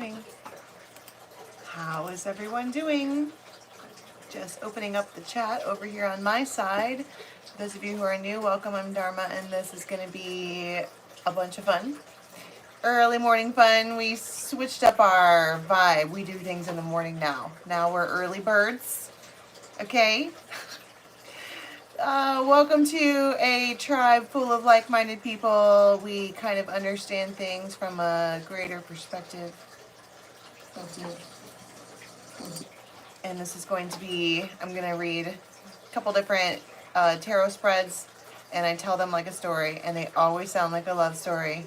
morning. How is everyone doing? Just opening up the chat over here on my side. For those of you who are new, welcome. I'm Dharma, and this is going to be a bunch of fun. Early morning fun. We switched up our vibe. We do things in the morning now. Now we're early birds. Okay? Welcome to a tribe full of like-minded people. We kind of understand things from a greater perspective. And this is going to be, I'm going to read a couple different tarot spreads, and I tell them like a story, and they always sound like a love story,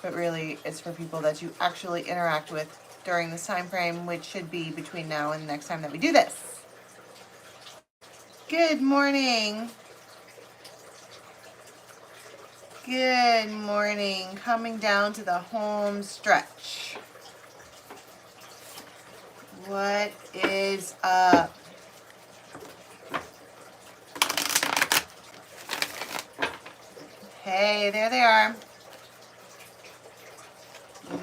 but really it's for people that you actually interact with during this time frame, which should be between now and the next time that we do this. Good morning. Good morning. Coming down to the home stretch. What is up? Hey, there they are.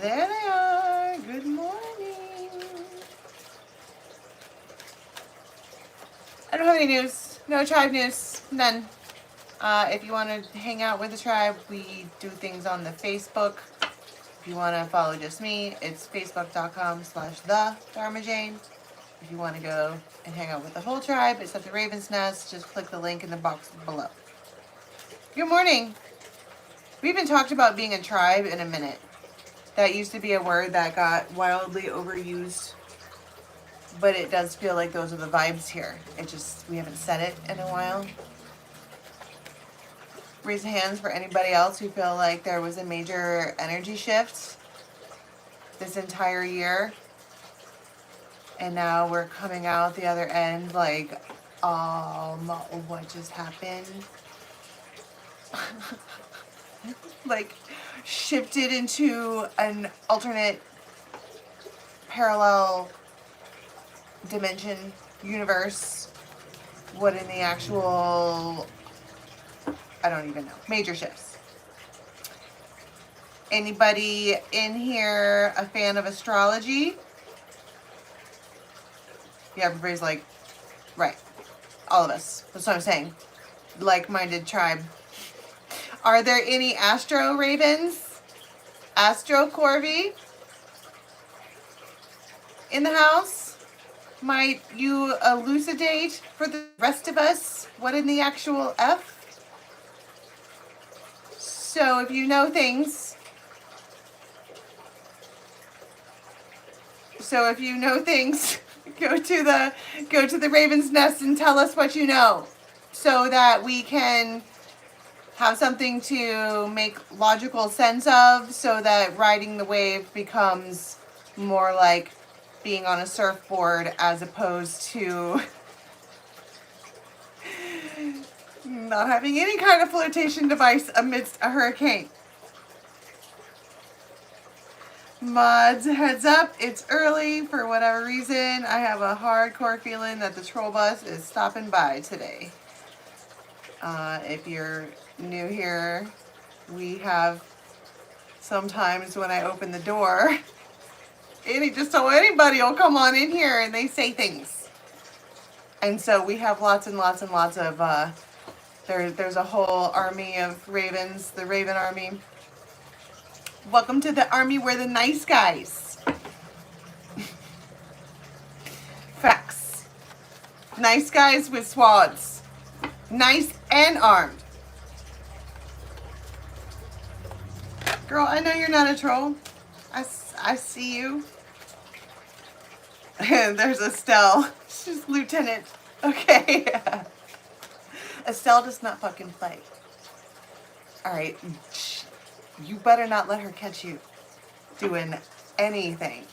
There they are. Good morning. I don't have any news. No tribe news. None. If you want to hang out with the tribe, we do things on the Facebook. If you want to follow just me, it's facebook.com/the Dharma Jane. If you want to go and hang out with the whole tribe, it's at the Raven's Nest. Just click the link in the box below. Good morning. We haven't talked about being a tribe in a minute. That used to be a word that got wildly overused, but it does feel like those are the vibes here. We haven't said it in a while. Raise hands for anybody else who feel like there was a major energy shift this entire year. And now we're coming out the other end like, what just happened? Like, shifted into an alternate parallel dimension, universe. What in the actual... I don't even know. Major shifts. Anybody in here a fan of astrology? Yeah, everybody's like, right. All of us. That's what I'm saying. Like-minded tribe. Are there any Astro Ravens? Astro Corvi? In the house? Might you elucidate for the rest of us what in the actual F? So if you know things, go to the Raven's Nest and tell us what you know, so that we can have something to make logical sense of, so that riding the wave becomes more like being on a surfboard as opposed to not having any kind of flotation device amidst a hurricane. Mods, heads up, it's early for whatever reason. I have a hardcore feeling that the troll bus is stopping by today. If you're new here, we have sometimes when I open the door, just so anybody will come on in here and they say things. And so we have lots and lots and lots of there's a whole army of ravens, the Raven Army. Welcome to the army. We're the nice guys. Facts. Nice guys with swords. Nice and armed. Girl, I know you're not a troll. I see you. And there's Estelle. She's lieutenant. Okay. Estelle does not fucking play. Alright. You better not let her catch you doing anything.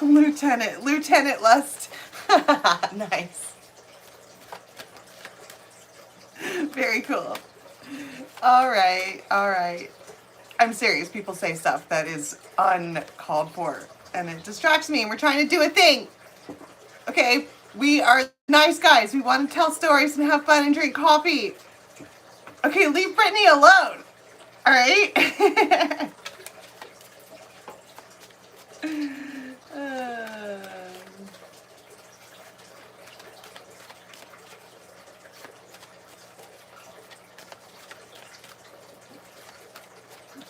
Lieutenant Lust. Nice. Very cool. Alright. I'm serious. People say stuff that is uncalled for, and it distracts me, and we're trying to do a thing. Okay? We are nice guys. We want to tell stories and have fun and drink coffee. Okay, leave Brittany alone. All right?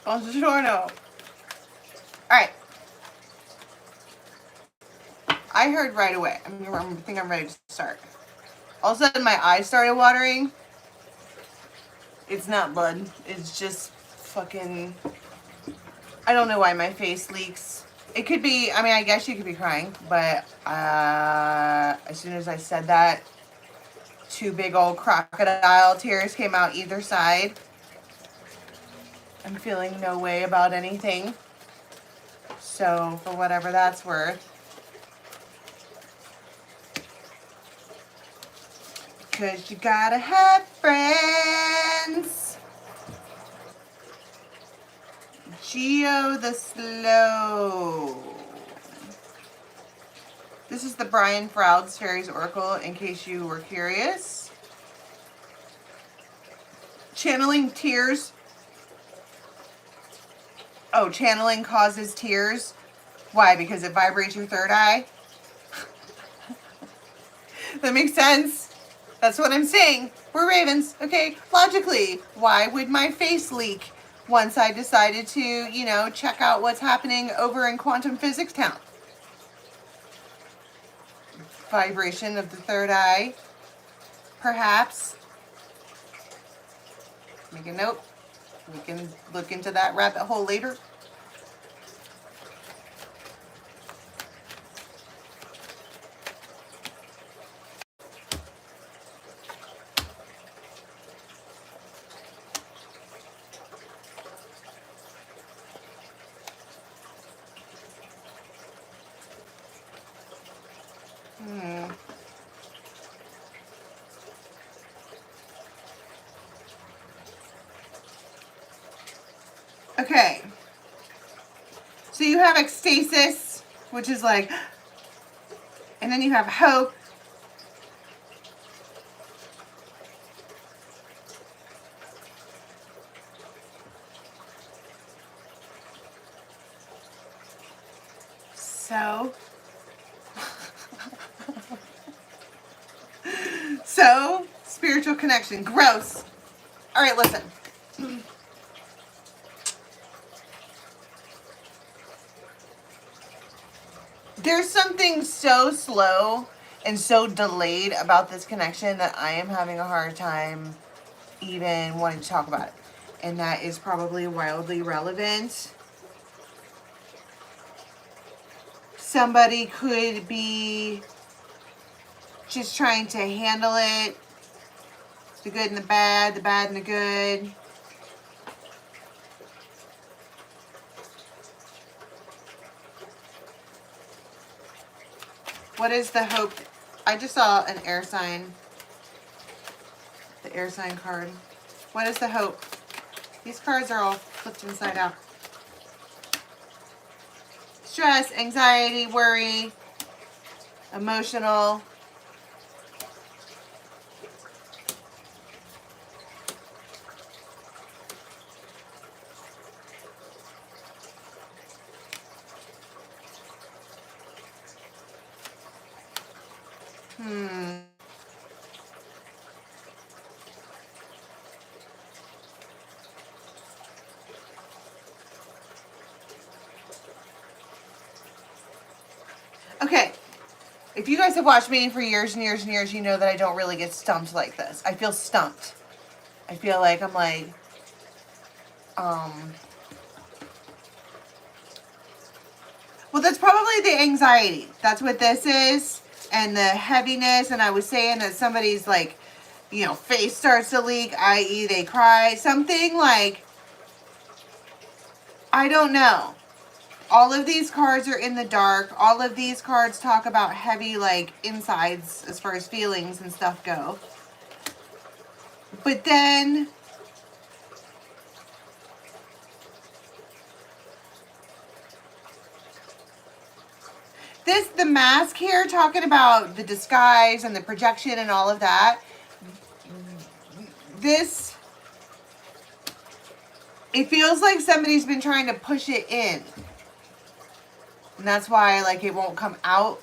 Buongiorno. Alright. I heard right away. I think I'm ready to start. All of a sudden my eyes started watering. It's not blood. It's just fucking... I don't know why my face leaks. It could be, I mean, I guess you could be crying, but as soon as I said that, 2 big old crocodile tears came out either side. I'm feeling no way about anything. So, for whatever that's worth. Because you gotta have friends. Geo the Slow. This is the Brian Froud's Fairies Oracle, in case you were curious. Channeling tears. Oh, channeling causes tears. Why? Because it vibrates your third eye? That makes sense. That's what I'm saying. We're ravens, okay? Logically, why would my face leak once I decided to, you know, check out what's happening over in quantum physics town? Vibration of the third eye, perhaps. Make a note. We can look into that rabbit hole later. Okay, so you have ecstasis, which is like, and then you have hope. So, spiritual connection, gross. All right, listen. There's something so slow and so delayed about this connection that I am having a hard time even wanting to talk about it. And that is probably wildly relevant. Somebody could be just trying to handle it. The good and the bad and the good. What is the hope? I just saw an air sign. The air sign card. What is the hope? These cards are all flipped inside out. Stress, anxiety, worry, emotional. Okay, if you guys have watched me for years and years and years, you know that I don't really get stumped like this. I feel stumped. I feel like I'm like, well, that's probably the anxiety. That's what this is. And the heaviness. And I was saying that somebody's like, you know, face starts to leak, i.e. they cry. Something like, I don't know. All of these cards are in the dark. All of these cards talk about heavy, like, insides as far as feelings and stuff go. But then the mask here, talking about the disguise and the projection and all of that. It feels like somebody's been trying to push it in. And that's why, like, it won't come out.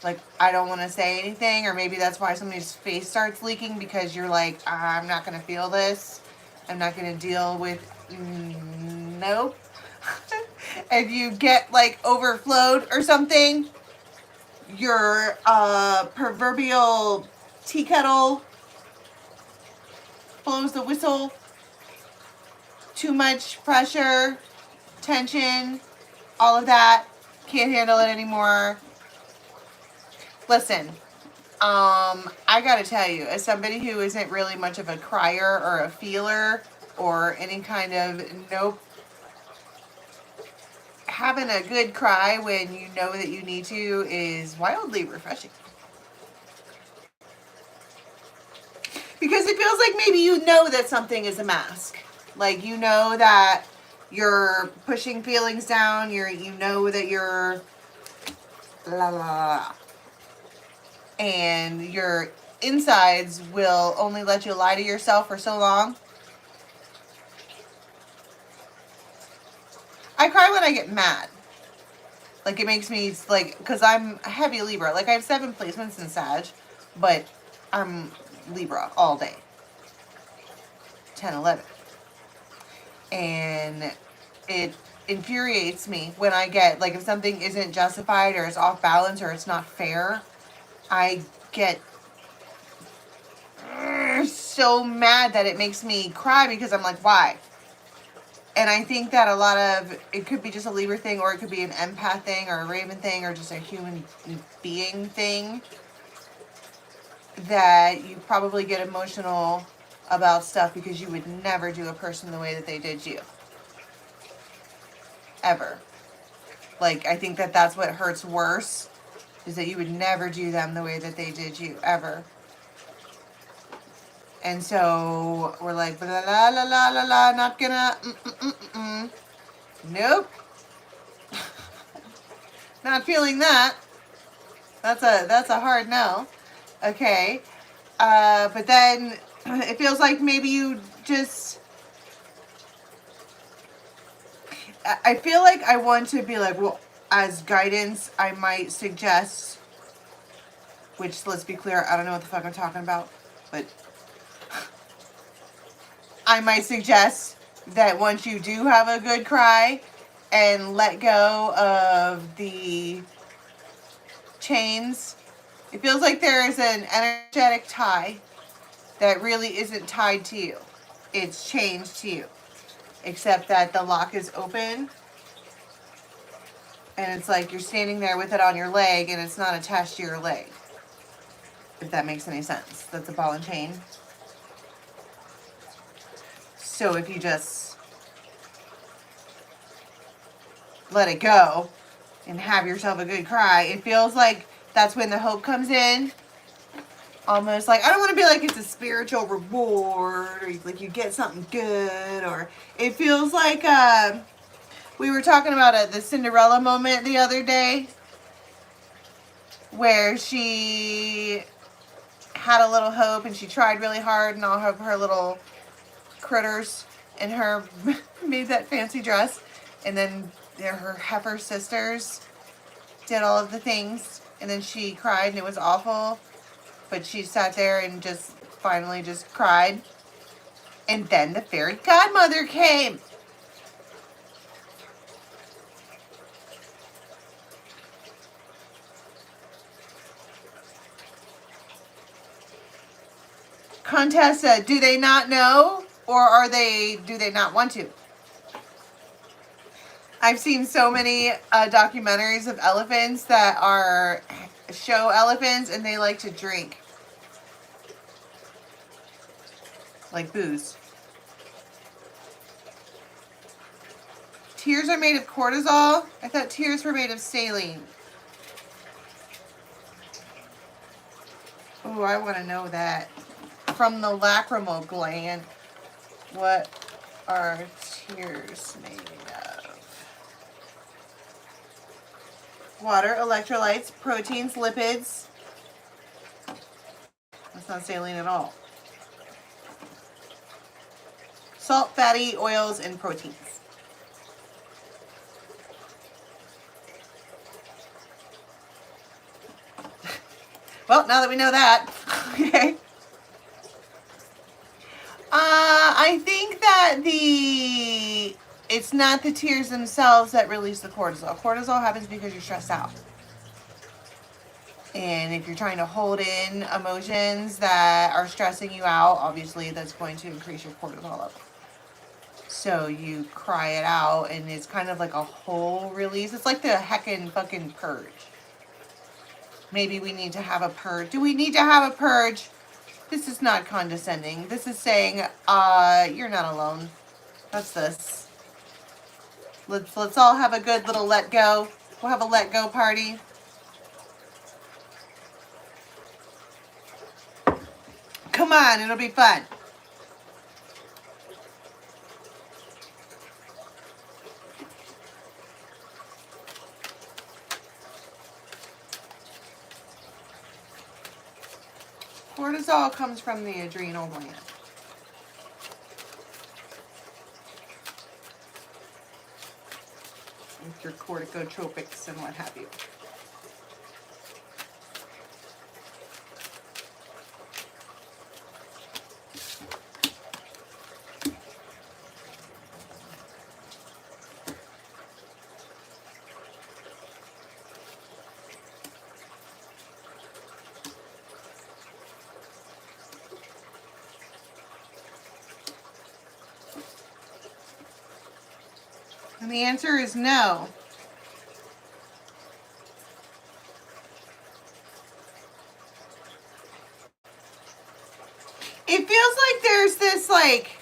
Like, I don't want to say anything, or maybe that's why somebody's face starts leaking, because you're like, I'm not going to feel this. I'm not going to deal with, nope. If you get, like, overflowed or something, your proverbial tea kettle blows the whistle. Too much pressure, tension, all of that. Can't handle it anymore. Listen, I gotta tell you, as somebody who isn't really much of a crier or a feeler or any kind of, nope, having a good cry when you know that you need to is wildly refreshing. Because it feels like maybe you know that something is a mask. Like, you know that you're pushing feelings down, you know that you're la la la. And your insides will only let you lie to yourself for so long. I cry when I get mad. Like, it makes me, like, because I'm a heavy Libra. Like, I have 7 placements in Sag, but I'm Libra all day. 10, 11. And it infuriates me when I get, like, if something isn't justified or it's off balance or it's not fair, I get so mad that it makes me cry, because I'm like, why? And I think that a lot of it could be just a Libra thing, or it could be an empath thing, or a Raven thing, or just a human being thing, that you probably get emotional about stuff because you would never do a person the way that they did you. Ever. Like, I think that that's what hurts worse, is that you would never do them the way that they did you, ever. And so we're like, blah, la, la, la, la, la, not gonna, nope. Not feeling that. That's a hard no. Okay. But then it feels like maybe you just, I feel like I want to be like, well, as guidance, I might suggest, which, let's be clear, I don't know what the fuck I'm talking about, but I might suggest that once you do have a good cry and let go of the chains, it feels like there is an energetic tie that really isn't tied to you. It's changed to you. Except that the lock is open, and it's like you're standing there with it on your leg and it's not attached to your leg. If that makes any sense. That's a ball and chain. So if you just let it go and have yourself a good cry, it feels like that's when the hope comes in. Almost like, I don't want to be like it's a spiritual reward, or like you get something good, or it feels like we were talking about the Cinderella moment the other day, where she had a little hope and she tried really hard, and all of her little critters and her made that fancy dress, and then her heifer sisters did all of the things, and then she cried and it was awful, but she sat there and just finally just cried, and then the fairy godmother came. Contessa, do they not know, or do they not want to? I've seen so many documentaries of elephants that are show elephants, and they like to drink. Like booze. Tears are made of cortisol? I thought tears were made of saline. Oh, I want to know that. From the lacrimal gland. What are tears made of? Water, electrolytes, proteins, lipids. That's not saline at all. Salt, fatty oils, and proteins. Well, now that we know that, okay. I think that it's not the tears themselves that release the cortisol. Cortisol happens because you're stressed out. And if you're trying to hold in emotions that are stressing you out, obviously that's going to increase your cortisol level. So you cry it out, and it's kind of like a whole release. It's like the heckin' fucking purge. Maybe we need to have a purge. Do we need to have a purge? This is not condescending. This is saying, you're not alone. That's this. Let's all have a good little let go. We'll have a let go party. Come on, it'll be fun. Cortisol comes from the adrenal gland. With your corticotropics and what have you. And the answer is no. It feels like there's this, like,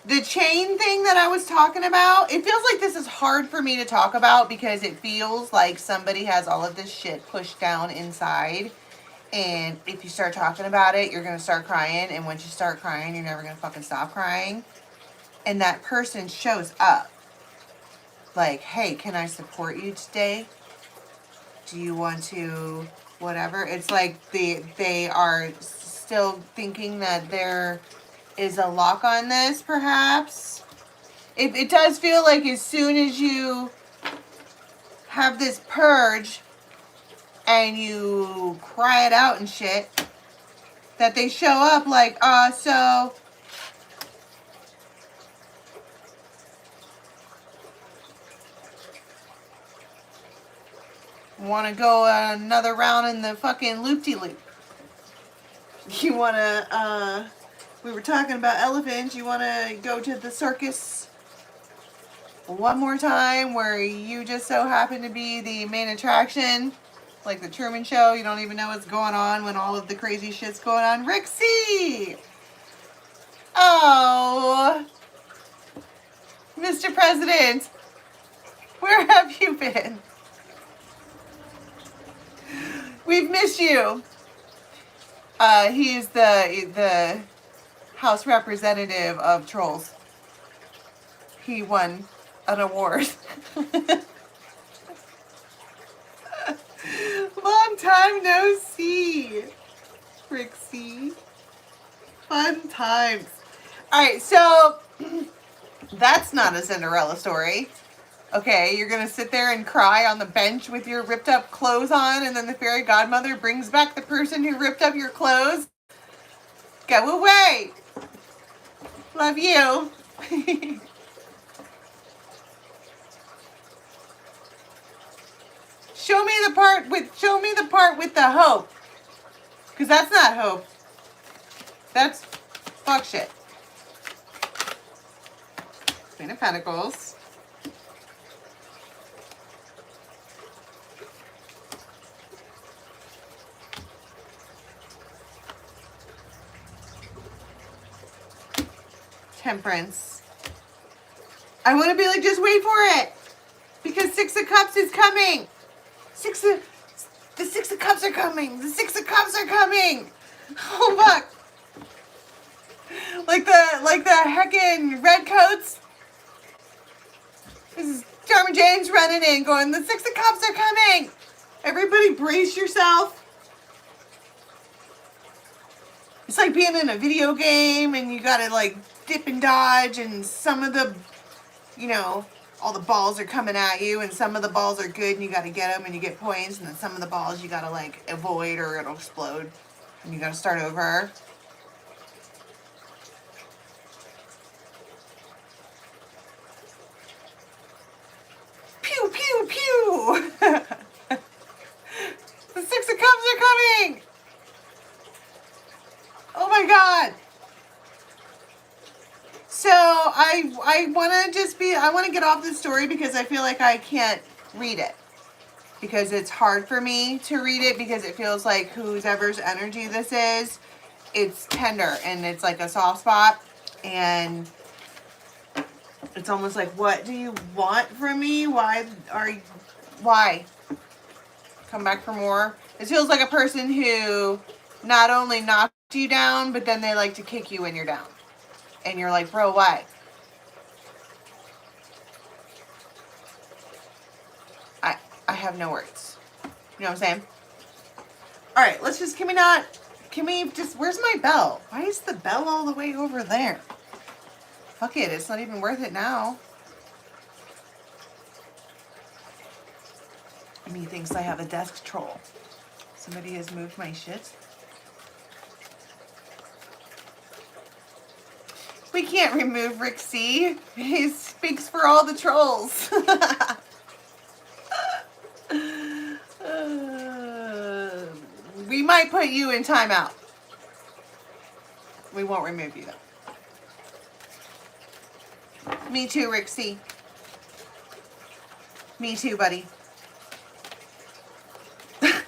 the chain thing that I was talking about. It feels like this is hard for me to talk about because it feels like somebody has all of this shit pushed down inside. And if you start talking about it, you're going to start crying. And once you start crying, you're never going to fucking stop crying. And that person shows up. Like, hey, can I support you today? Do you want to whatever? It's like they are still thinking that there is a lock on this, perhaps. It does feel like as soon as you have this purge and you cry it out and shit, that they show up like, so... Want to go another round in the fucking loop-de-loop. You want to, we were talking about elephants. You want to go to the circus one more time where you just so happen to be the main attraction? Like the Truman Show. You don't even know what's going on when all of the crazy shit's going on. Rixie! Oh, Mr. President, where have you been? We've missed you. He is the House Representative of Trolls. He won an award. Long time no see, Rixie. Fun times. Alright, so that's not a Cinderella story. Okay, you're going to sit there and cry on the bench with your ripped up clothes on, and then the fairy godmother brings back the person who ripped up your clothes? Go away! Love you. Show me the part with the hope. Because that's not hope. That's fuck shit. Queen of Pentacles. Temperance. I want to be like, just wait for it. Because Six of Cups is coming. The Six of Cups are coming. The Six of Cups are coming. Oh, fuck. Like the heckin' red coats. This is Dharma Jane's running in going, the Six of Cups are coming. Everybody brace yourself. It's like being in a video game and you gotta like dip and dodge, and some of the, you know, all the balls are coming at you, and some of the balls are good and you got to get them and you get points, and then some of the balls you got to like avoid or it'll explode and you got to start over. Pew, pew, pew. The Six of Cups are coming. Oh my God. So I want to get off this story because I feel like I can't read it. Because it's hard for me to read it because it feels like whoever's energy this is, it's tender and it's like a soft spot. And it's almost like, what do you want from me? Why? Come back for more. It feels like a person who not only knocked you down, but then they like to kick you when you're down. And you're like, bro, why? I have no words. You know what I'm saying? All right, let's just, can we just, where's my bell? Why is the bell all the way over there? Fuck it, it's not even worth it now. Me thinks I have a desk troll. Somebody has moved my shit. We can't remove Rick C. He speaks for all the trolls. We might put you in timeout. We won't remove you though. Me too, Rick C. Me too, buddy. It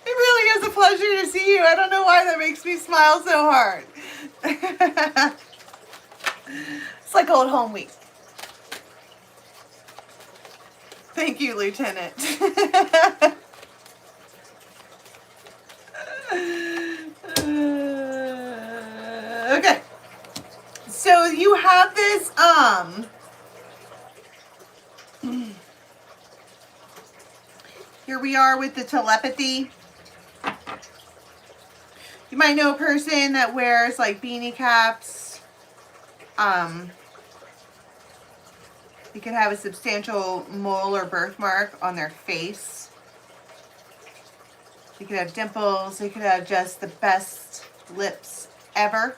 really is a pleasure to see you. I don't know why that makes me smile so hard. It's like old home week. Thank you, Lieutenant. Okay. So you have this, here we are with the telepathy. You might know a person that wears like beanie caps. You could have a substantial mole or birthmark on their face. You could have dimples. You could have just the best lips ever.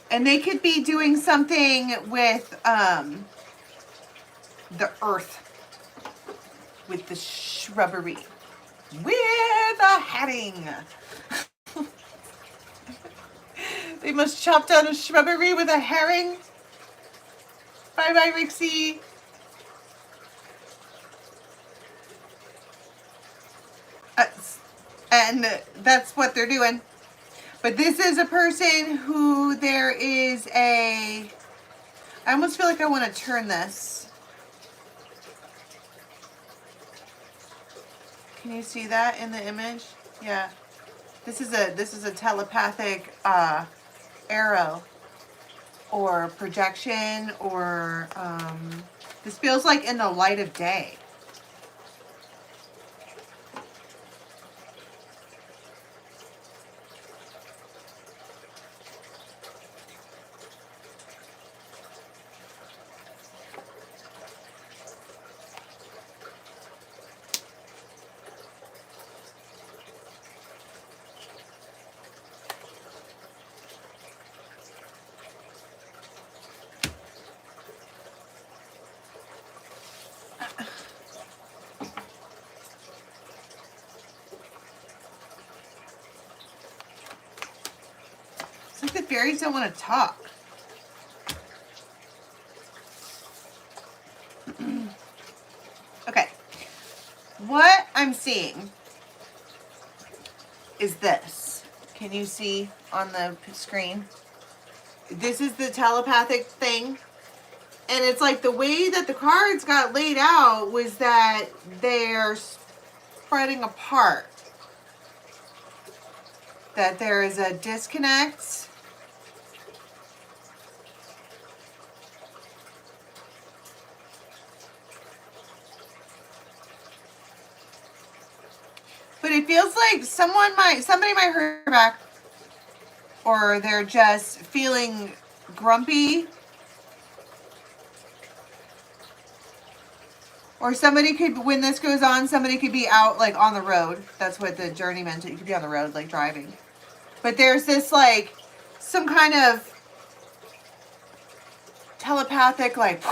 And they could be doing something with the earth, with the shrubbery, with a herring. They must chop down a shrubbery with a herring. Bye-bye, Rixie. And that's what they're doing. But this is a person who there is a... I almost feel like I want to turn this. Can you see that in the image? Yeah. This is a telepathic arrow or projection or this feels like in the light of day. It's like the fairies don't want to talk. Okay. What I'm seeing is this. Can you see on the screen? This is the telepathic thing. And it's like the way that the cards got laid out was that they're spreading apart. That there is a disconnect. But it feels like somebody might hurt your back, or they're just feeling grumpy. Or somebody could, when this goes on, somebody could be out like on the road. That's what the journey meant. You could be on the road, like driving. But there's this like, some kind of telepathic like,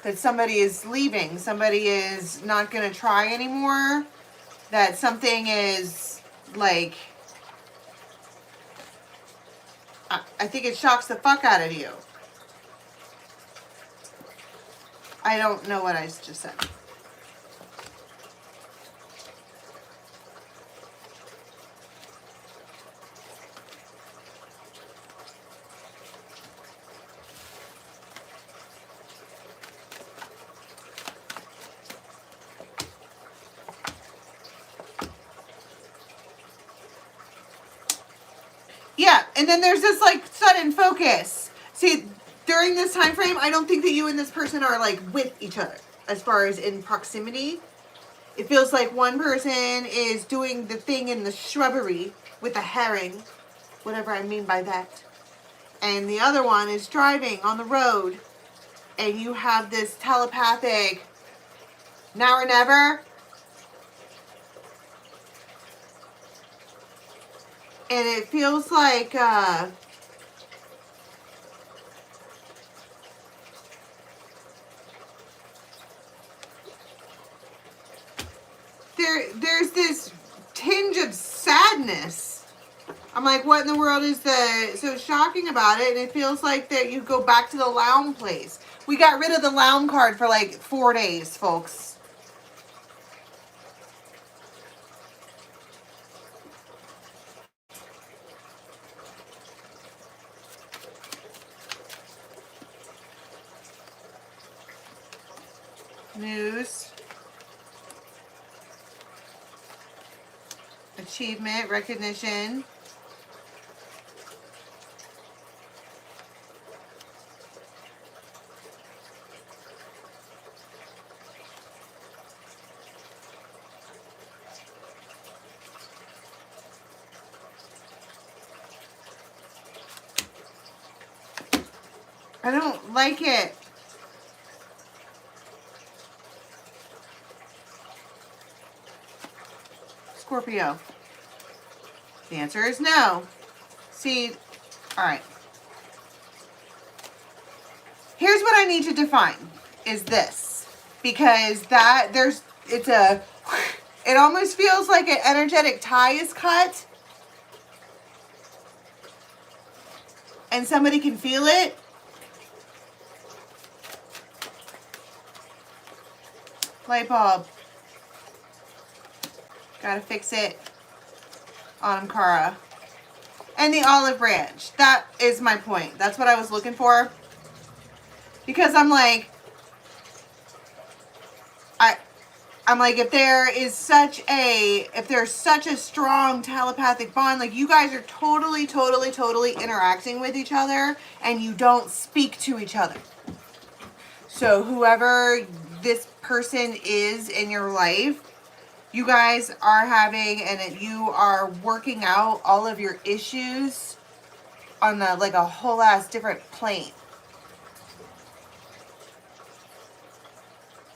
that somebody is leaving. Somebody is not going to try anymore. That something is like, I think it shocks the fuck out of you. I don't know what I just said. Yeah, and then there's this like sudden focus. See, during this time frame, I don't think that you and this person are like with each other as far as in proximity. It feels like one person is doing the thing in the shrubbery with a herring, whatever I mean by that. And the other one is driving on the road, and you have this telepathic now or never. And it feels like there's this tinge of sadness. I'm like, what in the world is so shocking about it? And it feels like that you go back to the Lounge place. We got rid of the Lounge card for like 4 days, folks. News, achievement, recognition. I don't like it. Scorpio. The answer is no. See, all right. Here's what I need to define is this, because it almost feels like an energetic tie is cut and somebody can feel it. Light bulb. Gotta fix it. Autumn Kara. And the olive branch. That is my point. That's what I was looking for. Because I'm like, I'm like, if there's such a strong telepathic bond, like you guys are totally interacting with each other and you don't speak to each other. So whoever this person is in your life, you guys are having, and you are working out all of your issues on like a whole ass different plane.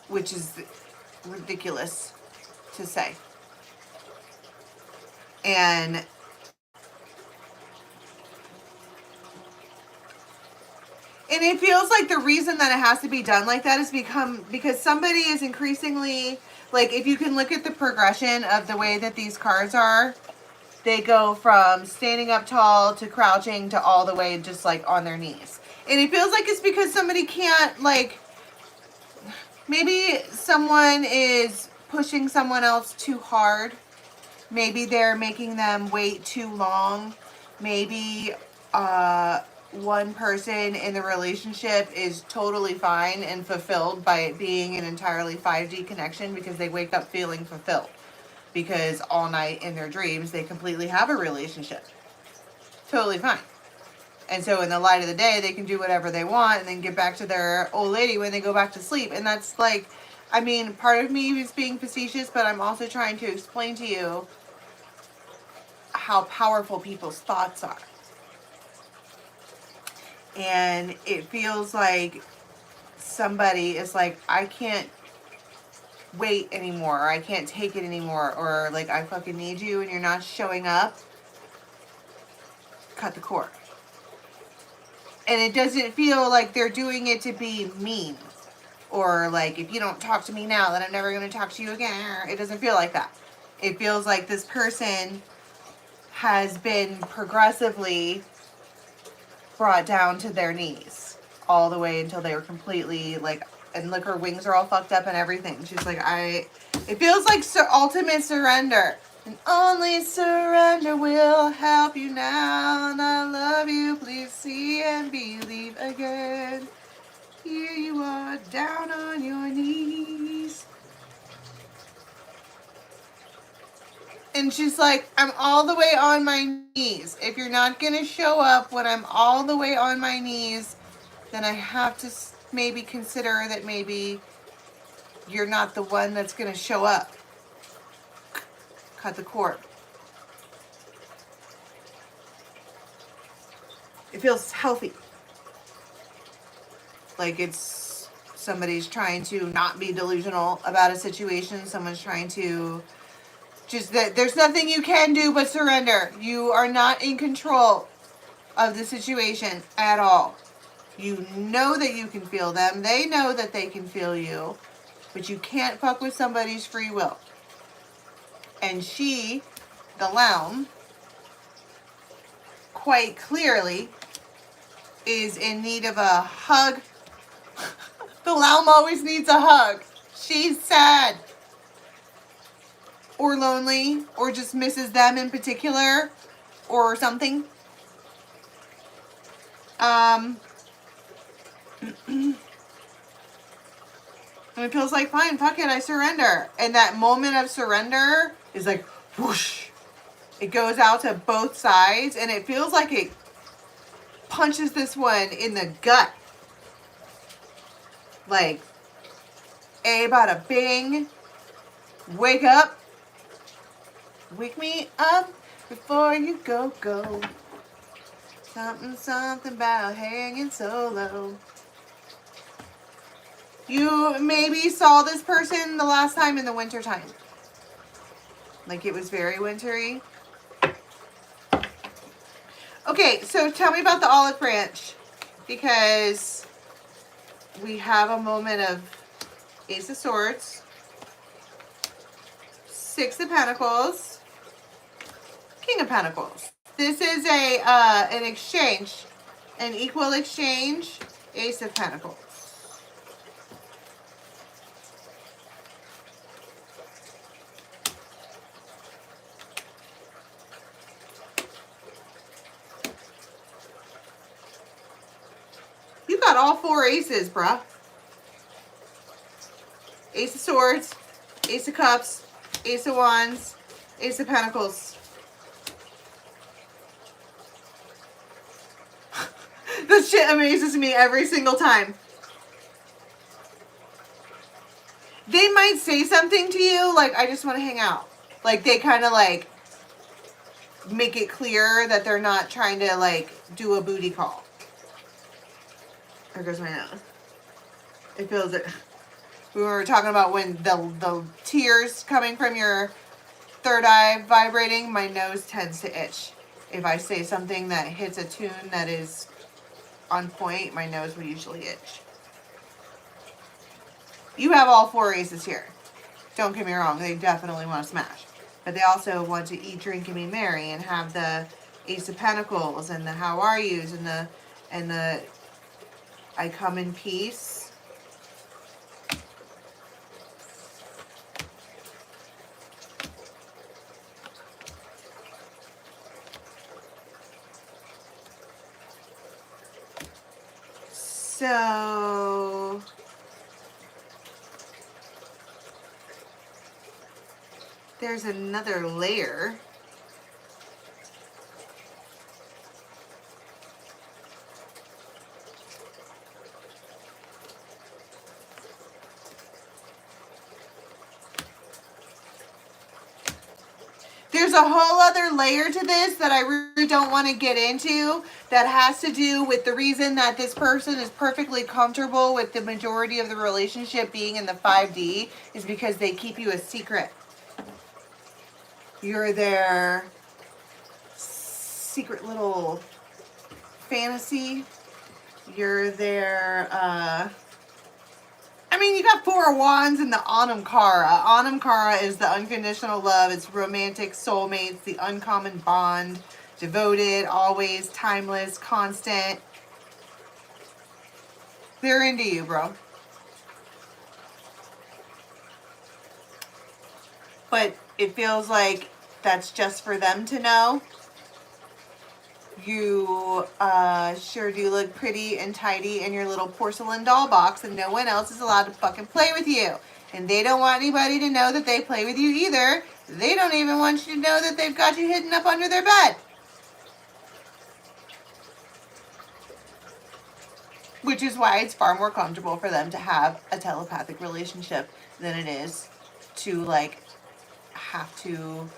Which is ridiculous to say. And it feels like the reason that it has to be done like that is because somebody is increasingly, like if you can look at the progression of the way that these cards are, they go from standing up tall to crouching to all the way just like on their knees. And it feels like it's because somebody can't, like, maybe someone is pushing someone else too hard. Maybe they're making them wait too long. Maybe one person in the relationship is totally fine and fulfilled by it being an entirely 5D connection because they wake up feeling fulfilled. Because all night in their dreams, they completely have a relationship. Totally fine. And so in the light of the day, they can do whatever they want and then get back to their old lady when they go back to sleep. And that's like, I mean, part of me is being facetious, but I'm also trying to explain to you how powerful people's thoughts are. And it feels like somebody is like, I can't wait anymore, or I can't take it anymore, or like I fucking need you and you're not showing up, cut the cord. And it doesn't feel like they're doing it to be mean, or like, if you don't talk to me now, then I'm never going to talk to you again. It doesn't feel like that. It feels like this person has been progressively brought down to their knees all the way until they were completely like, and look, her wings are all fucked up and everything. She's like, it feels like ultimate surrender. And only surrender will help you now. And I love you. Please see and believe again. Here you are, down on your knees. And she's like, I'm all the way on my knees. If you're not going to show up when I'm all the way on my knees, then I have to maybe consider that maybe you're not the one that's going to show up. Cut the cord. It feels healthy. Like it's somebody's trying to not be delusional about a situation. Someone's trying to just, that there's nothing you can do but surrender. You are not in control of the situation at all. You know that you can feel them. They know that they can feel you. But you can't fuck with somebody's free will. And she, the Loum, quite clearly is in need of a hug. The Loum always needs a hug. She's sad. Or lonely. Or just misses them in particular. Or something. And it feels like, fine, fuck it, I surrender. And that moment of surrender is like, whoosh. It goes out to both sides, and it feels like it punches this one in the gut. Like, bada bing. Wake up. Wake me up before you go. Something about hanging solo. You maybe saw this person the last time in the winter time. Like it was very wintry. Okay, so tell me about the olive branch. Because we have a moment of Ace of Swords, Six of Pentacles, King of Pentacles. This is an exchange, an equal exchange, Ace of Pentacles. You got all four aces, bruh. Ace of Swords, Ace of Cups, Ace of Wands, Ace of Pentacles. This shit amazes me every single time. They might say something to you like, I just want to hang out. Like they kind of like make it clear that they're not trying to like do a booty call. There goes my nose. It feels it. We were talking about when the tears coming from your third eye vibrating, my nose tends to itch. If I say something that hits a tune that is on point, my nose would usually itch. You have all four aces here. Don't get me wrong, they definitely want to smash. But they also want to eat, drink, and be merry and have the Ace of Pentacles and the how are yous and the I come in peace. So there's another layer. There's a whole other layer to this that I really don't want to get into that has to do with the reason that this person is perfectly comfortable with the majority of the relationship being in the 5D is because they keep you a secret. You're their secret little fantasy. You're their, I mean, you got 4 of Wands in the Anam Kara. Anam Kara is the unconditional love. It's romantic soulmates, the uncommon bond, devoted, always, timeless, constant. They're into you, bro. But it feels like that's just for them to know. You sure do look pretty and tidy in your little porcelain doll box, and no one else is allowed to fucking play with you. And they don't want anybody to know that they play with you either. They don't even want you to know that they've got you hidden up under their bed. Which is why it's far more comfortable for them to have a telepathic relationship than it is to, like, have to...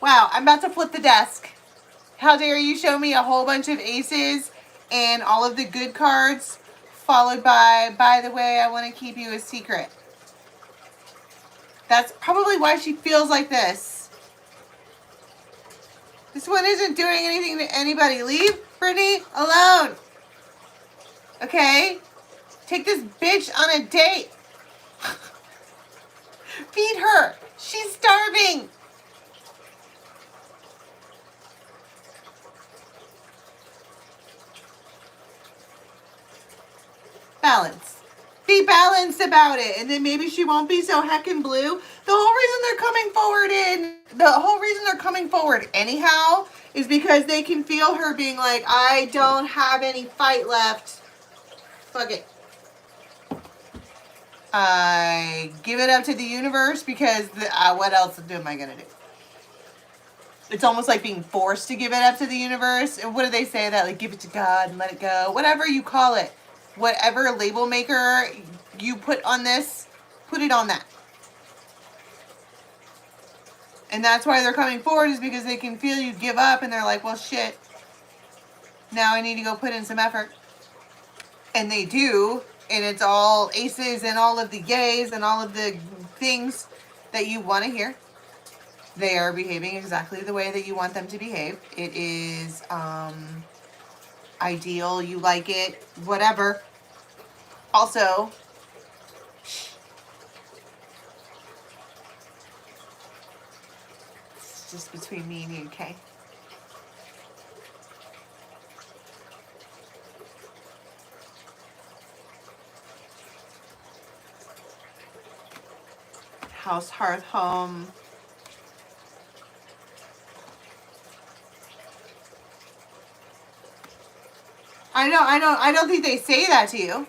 Wow, I'm about to flip the desk. How dare you show me a whole bunch of aces and all of the good cards, followed by the way, I want to keep you a secret. That's probably why she feels like this. This one isn't doing anything to anybody. Leave Brittany alone. Okay? Take this bitch on a date. Feed her. She's starving. Balance. Be balanced about it, and then maybe she won't be so heckin' blue. The whole reason they're coming forward anyhow is because they can feel her being like, I don't have any fight left. Fuck it. I give it up to the universe because what else am I gonna do? It's almost like being forced to give it up to the universe. And what do they say that, like, give it to God and let it go? Whatever you call it. Whatever label maker you put on this, put it on that. And that's why they're coming forward, is because they can feel you give up and they're like, well, shit. Now I need to go put in some effort. And they do. And it's all aces and all of the yays and all of the things that you want to hear. They are behaving exactly the way that you want them to behave. It is ideal. You like it. Whatever. Also, it's just between me and you, okay? House, hearth, home. I don't think they say that to you.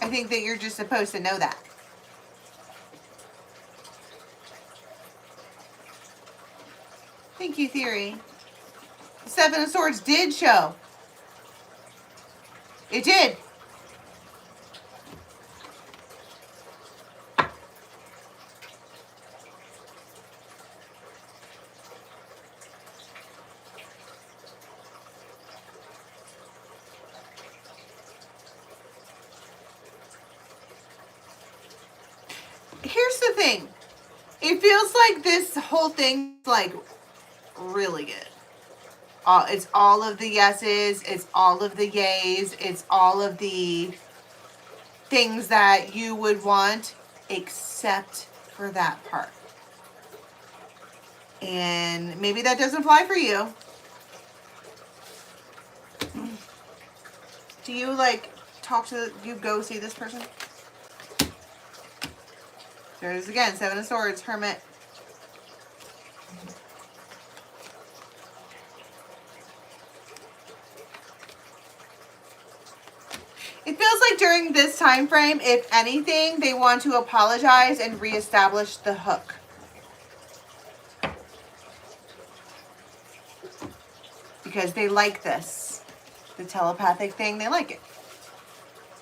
I think that you're just supposed to know that. Thank you, Theory. The Seven of Swords did show. It did. Here's the thing. It feels like this whole thing's like really good. It's all of the yeses. It's all of the yays. It's all of the things that you would want, except for that part. And maybe that doesn't fly for you. Do you like you go see this person? There it is again, Seven of Swords, Hermit. It feels like during this time frame, if anything, they want to apologize and reestablish the hook. Because they like this. The telepathic thing, they like it.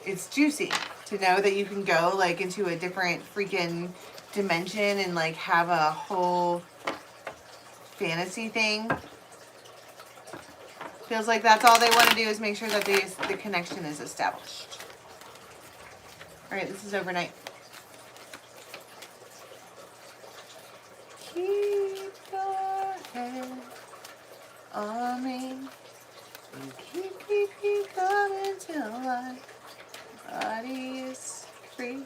It's juicy to know that you can go like into a different freaking dimension and like have a whole fantasy thing. Feels like that's all they want to do is make sure that the connection is established. All right, this is overnight. Keep your head on me. And keep going till my body is free.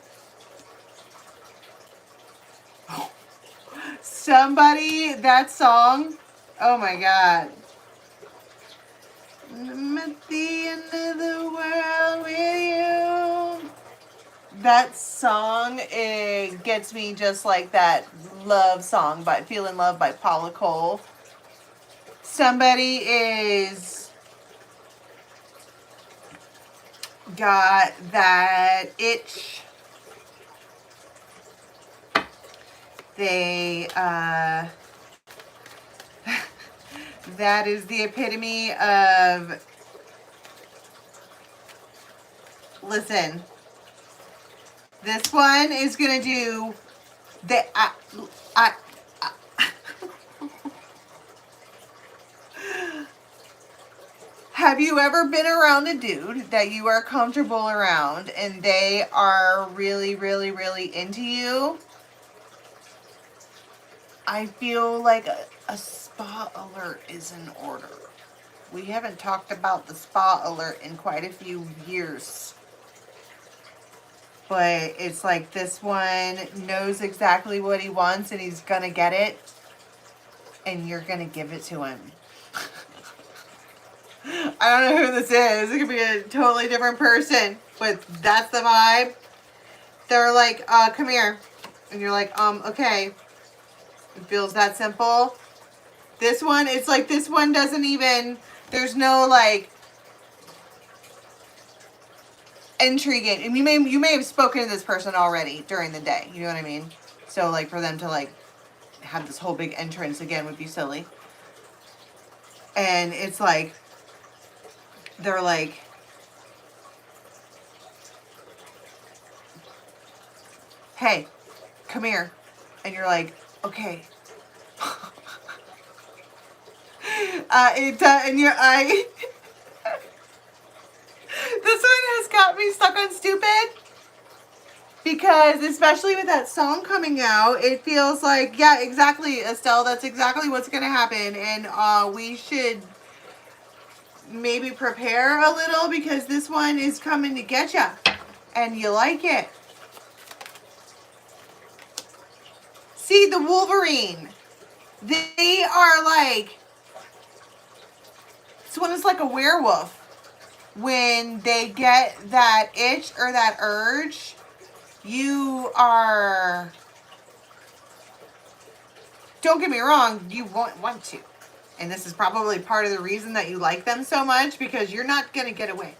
Oh. Somebody, that song, oh my God. I'm at the end of the world with you. That song, it gets me just like that love song by Feel in Love by Paula Cole. Somebody is got that itch. They, that is the epitome of, listen, this one is going to do the, have you ever been around a dude that you are comfortable around and they are really, really, really into you? I feel like a spa alert is in order. We haven't talked about the spa alert in quite a few years. But it's like this one knows exactly what he wants and he's going to get it. And you're going to give it to him. I don't know who this is. It could be a totally different person. But that's the vibe. They're like, come here. And you're like, okay. It feels that simple. This one, it's like this one doesn't even, there's no like intrigue. And you may have spoken to this person already during the day. You know what I mean? So like for them to like have this whole big entrance again would be silly. And it's like, they're like, hey, come here. And you're like, okay. And your eye. This one has got me stuck on stupid. Because especially with that song coming out, it feels like, yeah, exactly, Estelle, that's exactly what's going to happen. And we should maybe prepare a little because this one is coming to get you. And you like it. See, the Wolverine. They are like, this one is like a werewolf. When they get that itch or that urge, you are, don't get me wrong, you won't want to. And this is probably part of the reason that you like them so much, because you're not going to get away.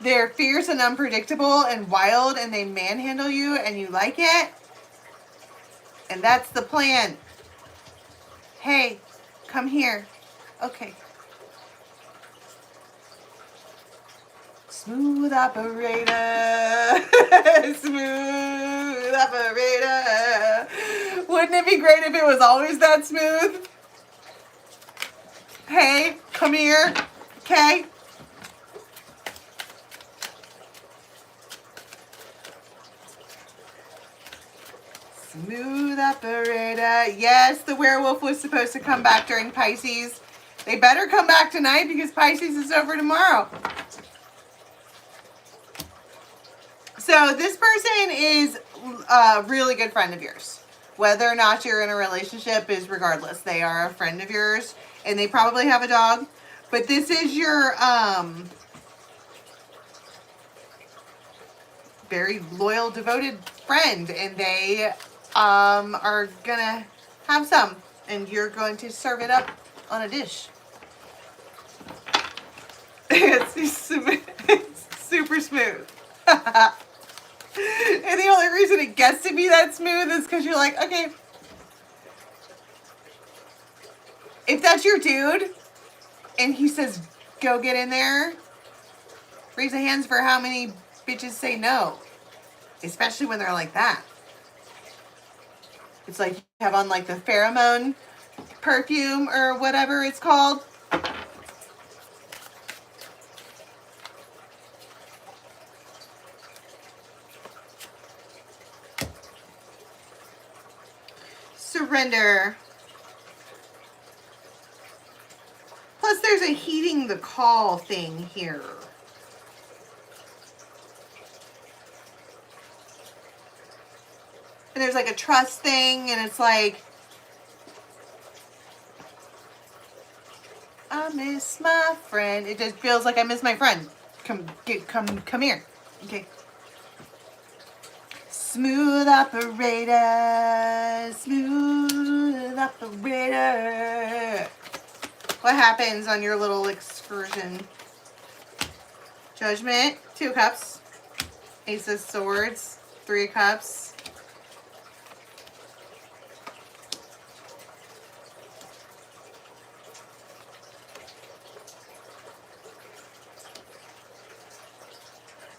They're fierce and unpredictable and wild, and they manhandle you, and you like it. And that's the plan. Hey, come here. Okay. Smooth operator. Smooth operator. Wouldn't it be great if it was always that smooth? Hey, come here. Okay. Smooth operator. Yes, the werewolf was supposed to come back during Pisces. They better come back tonight because Pisces is over tomorrow. So this person is a really good friend of yours. Whether or not you're in a relationship is regardless. They are a friend of yours and they probably have a dog. But this is your very loyal, devoted friend. And they are going to have some. And you're going to serve it up on a dish. It's super smooth. And the only reason it gets to be that smooth is because you're like, okay, if that's your dude and he says, go get in there, raise the hands for how many bitches say no, especially when they're like that. It's like, have on like the pheromone perfume or whatever it's called. Surrender. Plus there's a heeding the call thing here. And there's like a trust thing, and it's like, I miss my friend. It just feels like I miss my friend. Come here. Okay. Smooth operator, smooth operator. What happens on your little excursion? Judgment, 2 cups. Ace of Swords, 3 cups.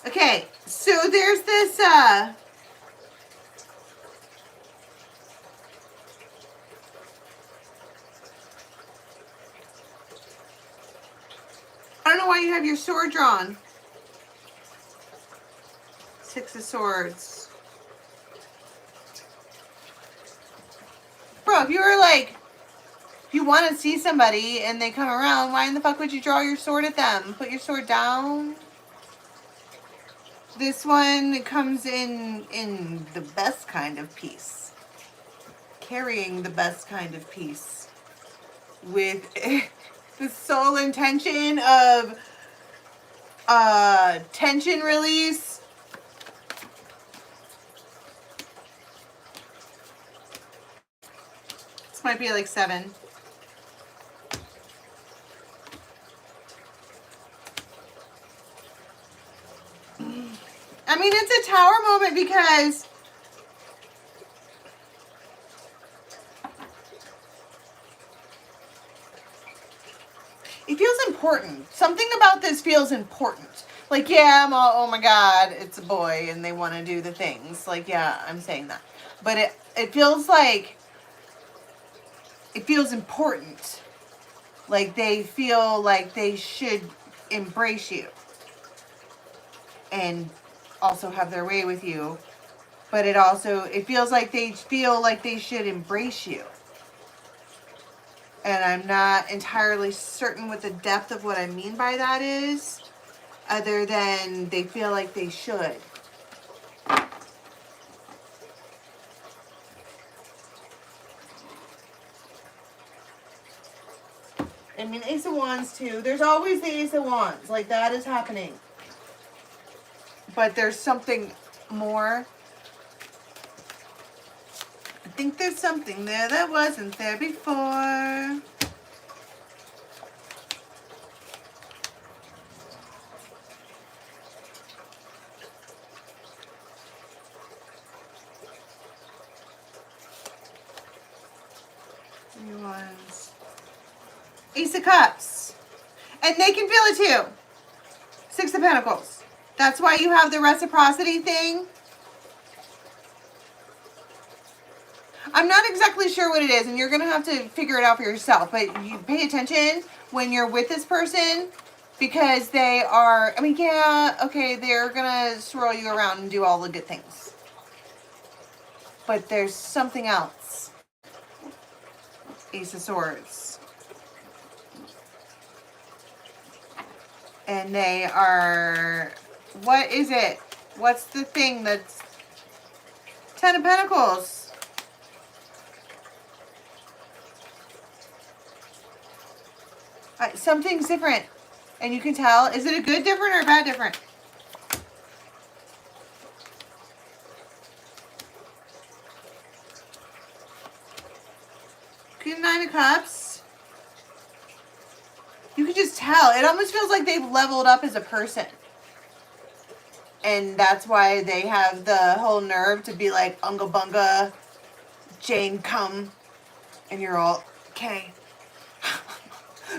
Okay, so there's this, I don't know why you have your sword drawn. 6 of Swords. Bro, if you were like, if you want to see somebody and they come around, why in the fuck would you draw your sword at them? Put your sword down. This one comes in the best kind of peace. Carrying the best kind of peace. With the sole intention of tension release. This might be like 7. I mean, it's a tower moment because it feels important. Something about this feels important. Like, yeah, I'm all, oh my God, it's a boy and they want to do the things. Like, yeah, I'm saying that. But it feels like, it feels important. Like they feel like they should embrace you. And also have their way with you, but it feels like they feel like they should embrace you. And I'm not entirely certain what the depth of what I mean by that is, other than they feel like they should. I mean, Ace of Wands too. There's always the Ace of Wands. Like, that is happening. But there's something more. I think there's something there that wasn't there before. Wands. Ace of Cups. And they can feel it too. 6 of Pentacles. That's why you have the reciprocity thing. I'm not exactly sure what it is, and you're going to have to figure it out for yourself. But you pay attention when you're with this person, because they are, I mean, yeah, okay, they're going to swirl you around and do all the good things. But there's something else. Ace of Swords. And they are... What is it? What's the thing that's 10 of Pentacles? Something's different. And you can tell. Is it a good different or a bad different? Good 9 of Cups. You can just tell. It almost feels like they've leveled up as a person. And that's why they have the whole nerve to be like, Unga Bunga, Jane, come. And you're all, okay.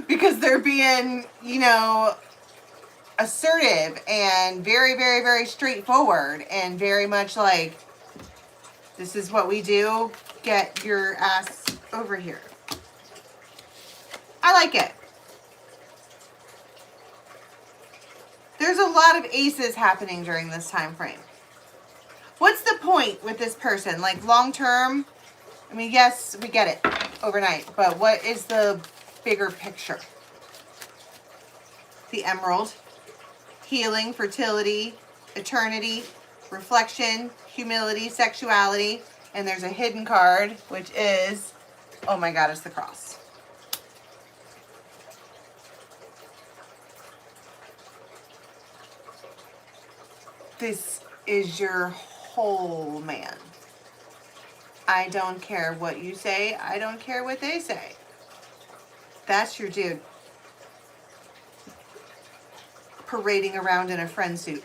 Because they're being, you know, assertive and very, very, very straightforward. And very much like, This is what we do. Get your ass over here. I like it. There's a lot of aces happening during this time frame. What's the point with this person? Like long term? I mean, yes, we get it overnight, but what is the bigger picture? The emerald, healing, fertility, eternity, reflection, humility, sexuality, and there's a hidden card, which is, oh my God, it's the cross. This is your whole man. I don't care what you say. I don't care what they say. That's your dude. Parading around in a friend suit.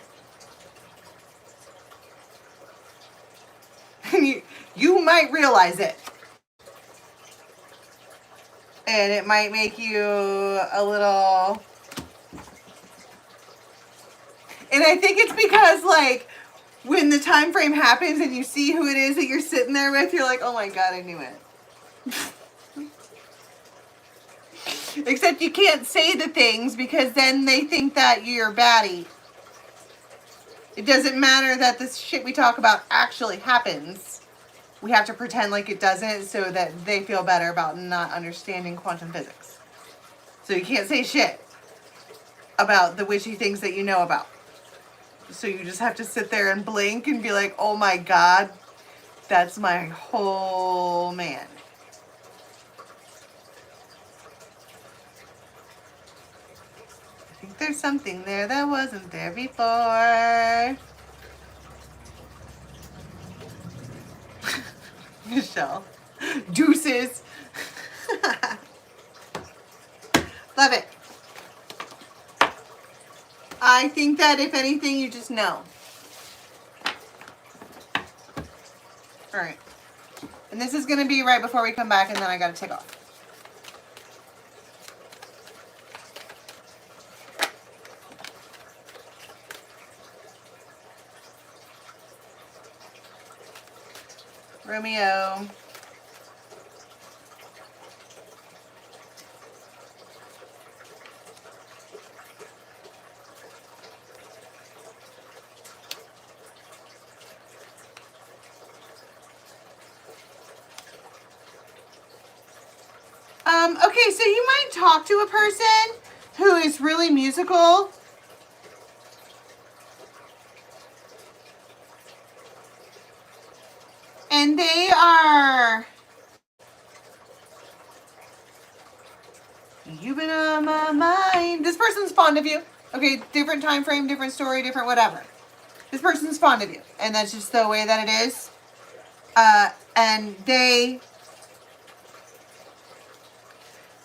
You might realize it. And it might make you a little... And I think it's because, like, when the time frame happens and you see who it is that you're sitting there with, you're like, oh my God, I knew it. Except you can't say the things because then they think that you're baddie. It doesn't matter that this shit we talk about actually happens. We have to pretend like it doesn't so that they feel better about not understanding quantum physics. So you can't say shit about the witchy things that you know about. So you just have to sit there and blink and be like, oh my God, that's my whole man. I think there's something there that wasn't there before. Michelle. Deuces. Love it. I think that if anything, you just know. All right. And this is going to be right before we come back, and then I got to take off. Romeo. Okay, so you might talk to a person who is really musical. And they are... You've been on my mind. This person's fond of you. Okay, different time frame, different story, different whatever. This person's fond of you. And that's just the way that it is. And they...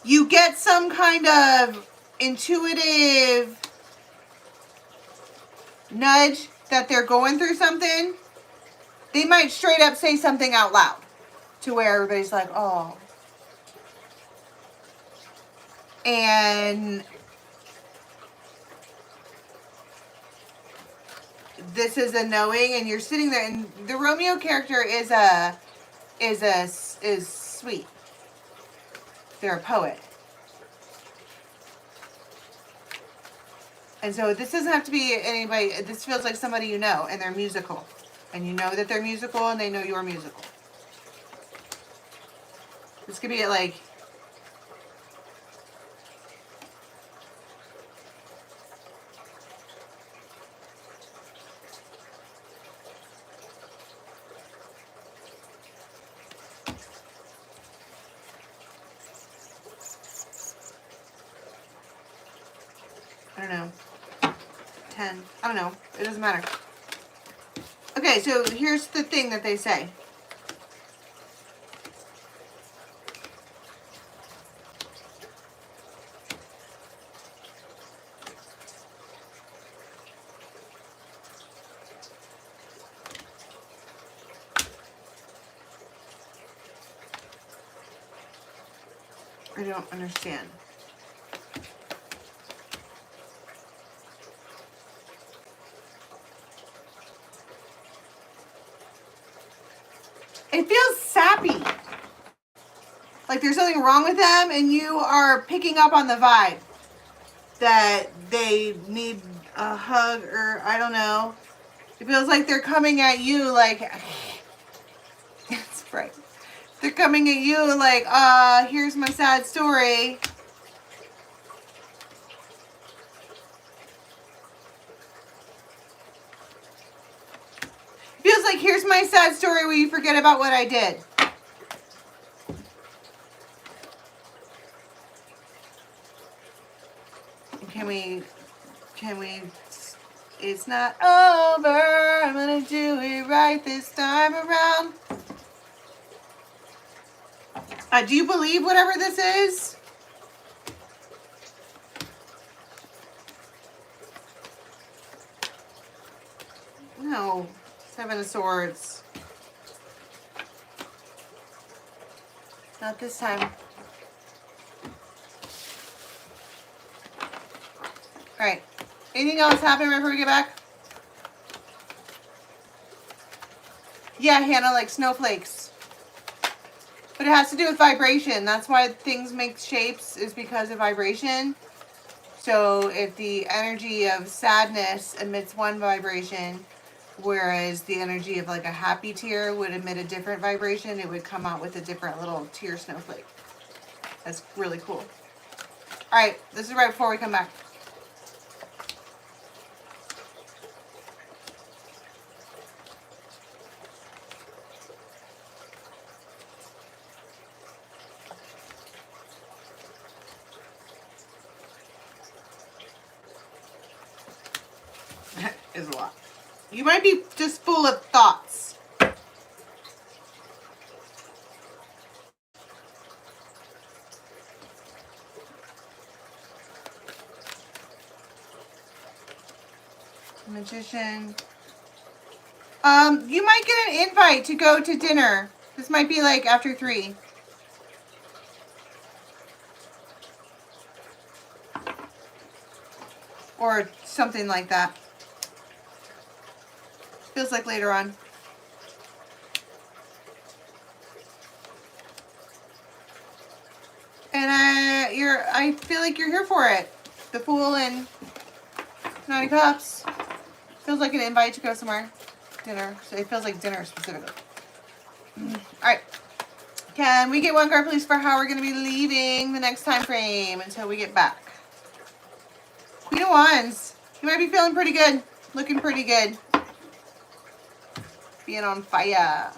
You get some kind of intuitive nudge that they're going through something. They might straight up say something out loud to where everybody's like, oh. And this is a knowing, and you're sitting there, and the Romeo character is sweet. They're a poet. And so this doesn't have to be anybody, this feels like somebody you know, and they're musical. And you know that they're musical, and they know you're musical. This could be like... I don't know. 10. I don't know. It doesn't matter. Okay, so here's the thing that they say. I don't understand. it feels sappy. Like there's something wrong with them and you are picking up on the vibe that they need a hug or I don't know. It feels like they're coming at you like, it's right. They're coming at you like, here's my sad story. Feels like here's my sad story where you forget about what I did. Can we, it's not over, I'm gonna do it right this time around. Do you believe whatever this is? No, Seven of Swords. Not this time. Alright. Anything else happen right before we get back? Yeah, Hannah, like snowflakes. But it has to do with vibration. That's why things make shapes, is because of vibration. So if the energy of sadness emits one vibration, whereas the energy of like a happy tear would emit a different vibration, it would come out with a different little tear snowflake. That's really cool. Alright, this is right before we come back. Is a lot. You might be just full of thoughts. Magician. You might get an invite to go to dinner. This might be like after 3. Or something like that. Feels like later on. And I feel like you're here for it. The Fool and 9 of Cups. Feels like an invite to go somewhere. Dinner. So it feels like dinner specifically. Alright. Can we get one card please for how we're going to be leaving the next time frame until we get back? Queen of Wands. You might be feeling pretty good. Looking pretty good. Being on fire.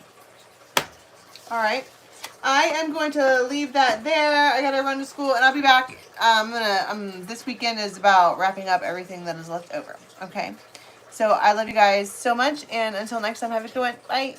Alright. I am going to leave that there. I gotta run to school and I'll be back. This weekend is about wrapping up everything that is left over. Okay. So I love you guys so much and until next time, have a good one. Bye.